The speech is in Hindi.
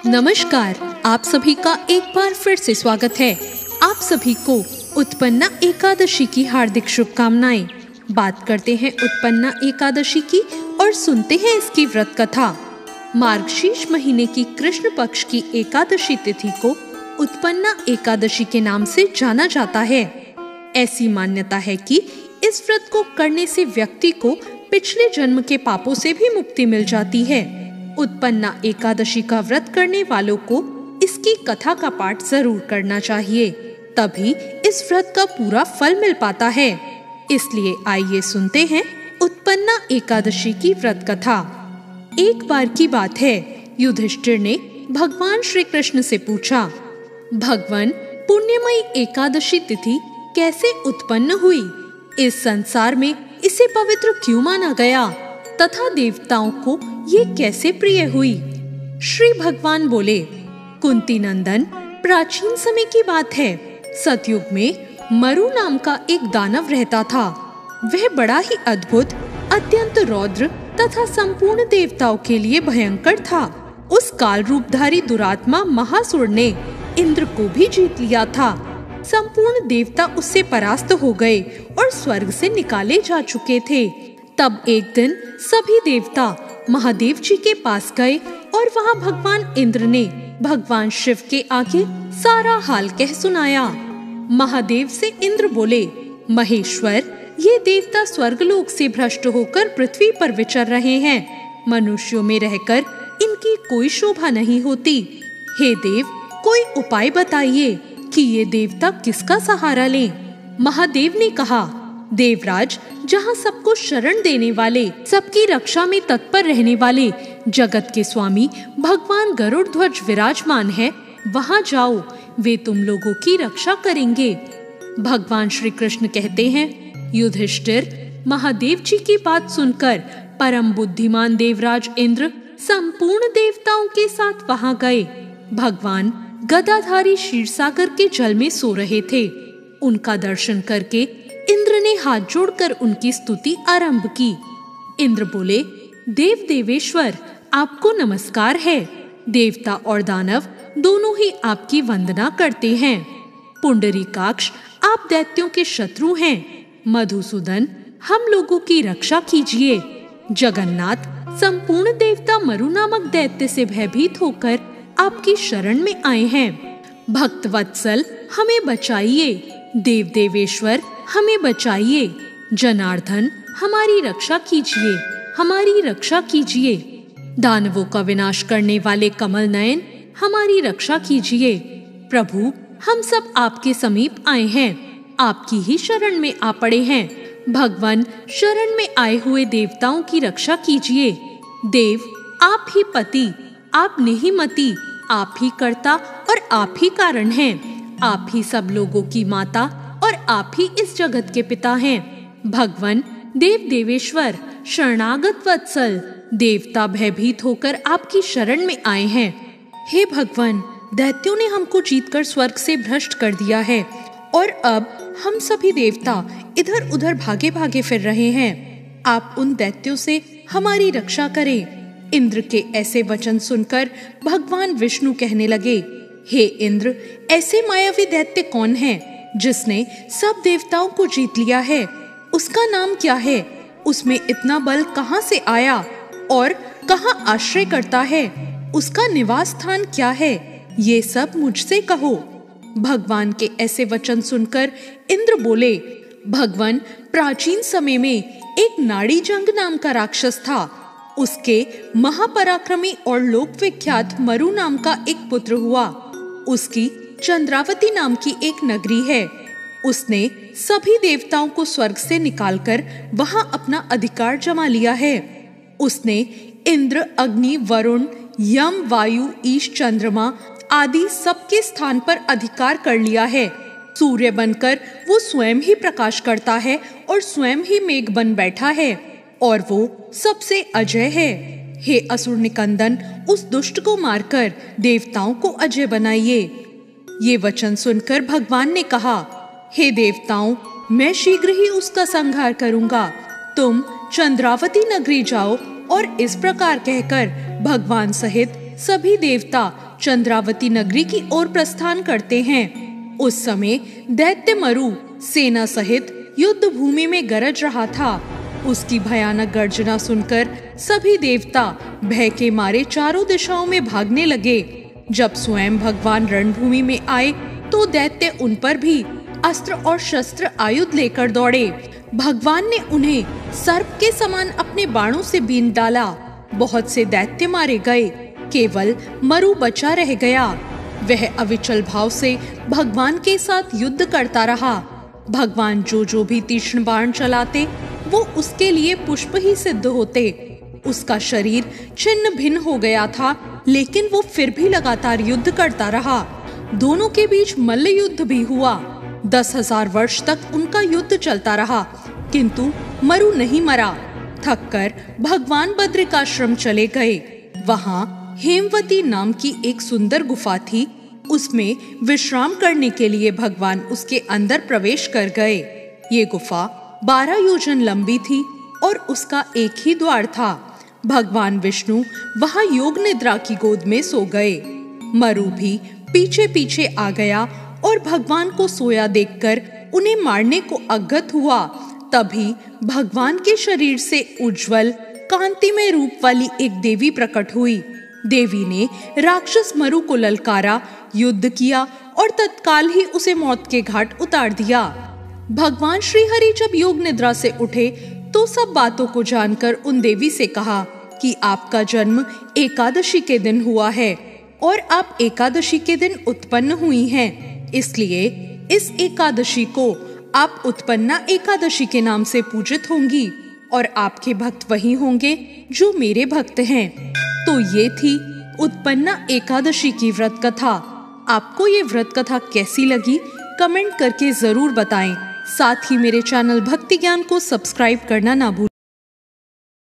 नमस्कार, आप सभी का एक बार फिर से स्वागत है। आप सभी को उत्पन्ना एकादशी की हार्दिक शुभकामनाएं। बात करते हैं उत्पन्ना एकादशी की और सुनते हैं इसकी व्रत कथा। मार्गशीर्ष महीने की कृष्ण पक्ष की एकादशी तिथि को उत्पन्ना एकादशी के नाम से जाना जाता है। ऐसी मान्यता है कि इस व्रत को करने से व्यक्ति को पिछले जन्म के पापों से भी मुक्ति मिल जाती है। उत्पन्ना एकादशी का व्रत करने वालों को इसकी कथा का पाठ जरूर करना चाहिए, तभी इस व्रत का पूरा फल मिल पाता है। इसलिए आइए सुनते हैं उत्पन्ना एकादशी की व्रत कथा। एक बार की बात है, युधिष्ठिर ने भगवान श्री कृष्ण से पूछा, भगवान, पुण्यमयी एकादशी तिथि कैसे उत्पन्न हुई? इस संसार में इसे पवित्र क्यों माना गया तथा देवताओं को ये कैसे प्रिय हुई? श्री भगवान बोले, कुंती नंदन, प्राचीन समय की बात है। सतयुग में मरु नाम का एक दानव रहता था। वह बड़ा ही अद्भुत, अत्यंत रौद्र तथा संपूर्ण देवताओं के लिए भयंकर था। उस काल रूपधारी दुरात्मा महासुर ने इंद्र को भी जीत लिया था। संपूर्ण देवता उससे परास्त हो गए और स्वर्ग से निकाले जा चुके थे। तब एक दिन सभी देवता महादेव जी के पास गए और वहाँ भगवान इंद्र ने भगवान शिव के आगे सारा हाल कह सुनाया। महादेव से इंद्र बोले, महेश्वर, ये देवता स्वर्गलोक से भ्रष्ट होकर पृथ्वी पर विचर रहे हैं। मनुष्यों में रहकर इनकी कोई शोभा नहीं होती। हे देव, कोई उपाय बताइए कि ये देवता किसका सहारा लें? महादेव ने कहा, देवराज, जहाँ सबको शरण देने वाले, सबकी रक्षा में तत्पर रहने वाले जगत के स्वामी भगवान गरुड़ ध्वज विराजमान है, वहाँ जाओ, वे तुम लोगों की रक्षा करेंगे। भगवान श्री कृष्ण कहते हैं, युधिष्ठिर, महादेव जी की बात सुनकर परम बुद्धिमान देवराज इंद्र संपूर्ण देवताओं के साथ वहाँ गए। भगवान गदाधारी क्षीरसागर के जल में सो रहे थे। उनका दर्शन करके इंद्र ने हाथ जोड़कर उनकी स्तुति आरंभ की। इंद्र बोले, देव देवेश्वर, आपको नमस्कार है। देवता और दानव दोनों ही आपकी वंदना करते हैं। पुंडरीकाक्ष, आप दैत्यों के शत्रु हैं। मधुसूदन, हम लोगों की रक्षा कीजिए। जगन्नाथ, संपूर्ण देवता मरु नामक दैत्य से भयभीत होकर आपकी शरण में आए हैं। भक्त वत्सल, हमें बचाइए। देव देवेश्वर, हमें बचाइए। जनार्दन, हमारी रक्षा कीजिए, हमारी रक्षा कीजिए। दानवों का विनाश करने वाले कमल नयन, हमारी रक्षा कीजिए। प्रभु, हम सब आपके समीप आए हैं, आपकी ही शरण में आ पड़े हैं। भगवान, शरण में आए हुए देवताओं की रक्षा कीजिए। देव, आप ही पति, आप नहीं मति, आप ही कर्ता और आप ही कारण हैं। आप ही सब लोगों की माता और आप ही इस जगत के पिता हैं। भगवान, देव देवेश्वर, शरणागत वत्सल, देवता भयभीत होकर आपकी शरण में आए हैं। हे भगवान, दैत्यों ने हमको जीतकर स्वर्ग से भ्रष्ट कर दिया है और अब हम सभी देवता इधर उधर भागे भागे फिर रहे हैं। आप उन दैत्यों से हमारी रक्षा करें। इंद्र के ऐसे वचन सुनकर भगवान विष्णु कहने लगे, हे इंद्र, ऐसे मायावी दैत्य कौन है जिसने सब देवताओं को जीत लिया है? उसका नाम क्या है? उसमें इतना बल कहाँ से आया और कहाँ आश्रय करता है? उसका निवास स्थान क्या है? ये सब मुझसे कहो। भगवान के ऐसे वचन सुनकर इंद्र बोले, भगवान, प्राचीन समय में एक नाड़ीजंग नाम का राक्षस था। उसके महापराक्रमी और लोक विख्यात मरु नाम का एक पुत्र हुआ। उसकी चंद्रावती नाम की एक नगरी है। उसने सभी देवताओं को स्वर्ग से निकालकर वहां अपना अधिकार जमा लिया है। उसने इंद्र, अग्नि, वरुण, यम, वायु, ईश, चंद्रमा आदि सबके स्थान पर अधिकार कर लिया है। सूर्य बनकर वो स्वयं ही प्रकाश करता है और स्वयं ही मेघ बन बैठा है और वो सबसे अजय है। हे असुर निकंदन, उस दुष्ट को मारकर देवताओं को अजय बनाइए। ये वचन सुनकर भगवान ने कहा, हे देवताओं, मैं शीघ्र ही उसका संहार करूंगा। तुम चंद्रावती नगरी जाओ और इस प्रकार कहकर भगवान सहित सभी देवता चंद्रावती नगरी की ओर प्रस्थान करते हैं। उस समय दैत्य मरु सेना सहित युद्ध भूमि में गरज रहा था। उसकी भयानक गर्जना सुनकर सभी देवता भय के मारे चारों दिशाओं में भागने लगे। जब स्वयं भगवान रणभूमि में आए तो दैत्य उन पर भी अस्त्र और शस्त्र आयुध लेकर दौड़े। भगवान ने उन्हें सर्प के समान अपने बाणों से बीन डाला। बहुत से दैत्य मारे गए, केवल मरु बचा रह गया। वह अविचल भाव से भगवान के साथ युद्ध करता रहा। भगवान जो भी तीक्ष्ण बाण चलाते वो उसके लिए पुष्प ही सिद्ध होते। उसका शरीर छिन्न भिन्न हो गया था, लेकिन वो फिर भी लगातार युद्ध करता रहा। दोनों के बीच मल्ल युद्ध भी हुआ। 10,000 वर्ष तक उनका युद्ध चलता रहा, किंतु मरु नहीं मरा। थककर भगवान बद्रिकाश्रम चले गए। वहां हेमवती नाम की एक सुंदर गुफा थी। उसमें विश्राम करने के लिए भगवान उसके अंदर प्रवेश कर गए। ये गुफा 12 योजन लंबी थी और उसका एक ही द्वार था। भगवान विष्णु वहां योग निद्रा की गोद में सो गए। मरु भी पीछे पीछे आ गया और भगवान को सोया देखकर उन्हें मारने को अग्गत हुआ। तभी भगवान के शरीर से उज्जवल कांतिमय रूप वाली एक देवी प्रकट हुई। देवी ने राक्षस मरु को ललकारा, युद्ध किया और तत्काल ही उसे मौत के घाट उतार दिया। भगवान श्री हरि जब योग निद्रा से उठे तो सब बातों को जानकर उन देवी से कहा कि आपका जन्म एकादशी के दिन हुआ है और आप एकादशी के दिन उत्पन्न हुई हैं। इसलिए इस एकादशी को आप उत्पन्ना एकादशी के नाम से पूजित होंगी और आपके भक्त वही होंगे जो मेरे भक्त हैं। तो ये थी उत्पन्ना एकादशी की व्रत कथा। आपको ये व्रत कथा कैसी लगी कमेंट करके जरूर बताएं। साथ ही मेरे चैनल भक्ति ज्ञान को सब्सक्राइब करना ना भूलें।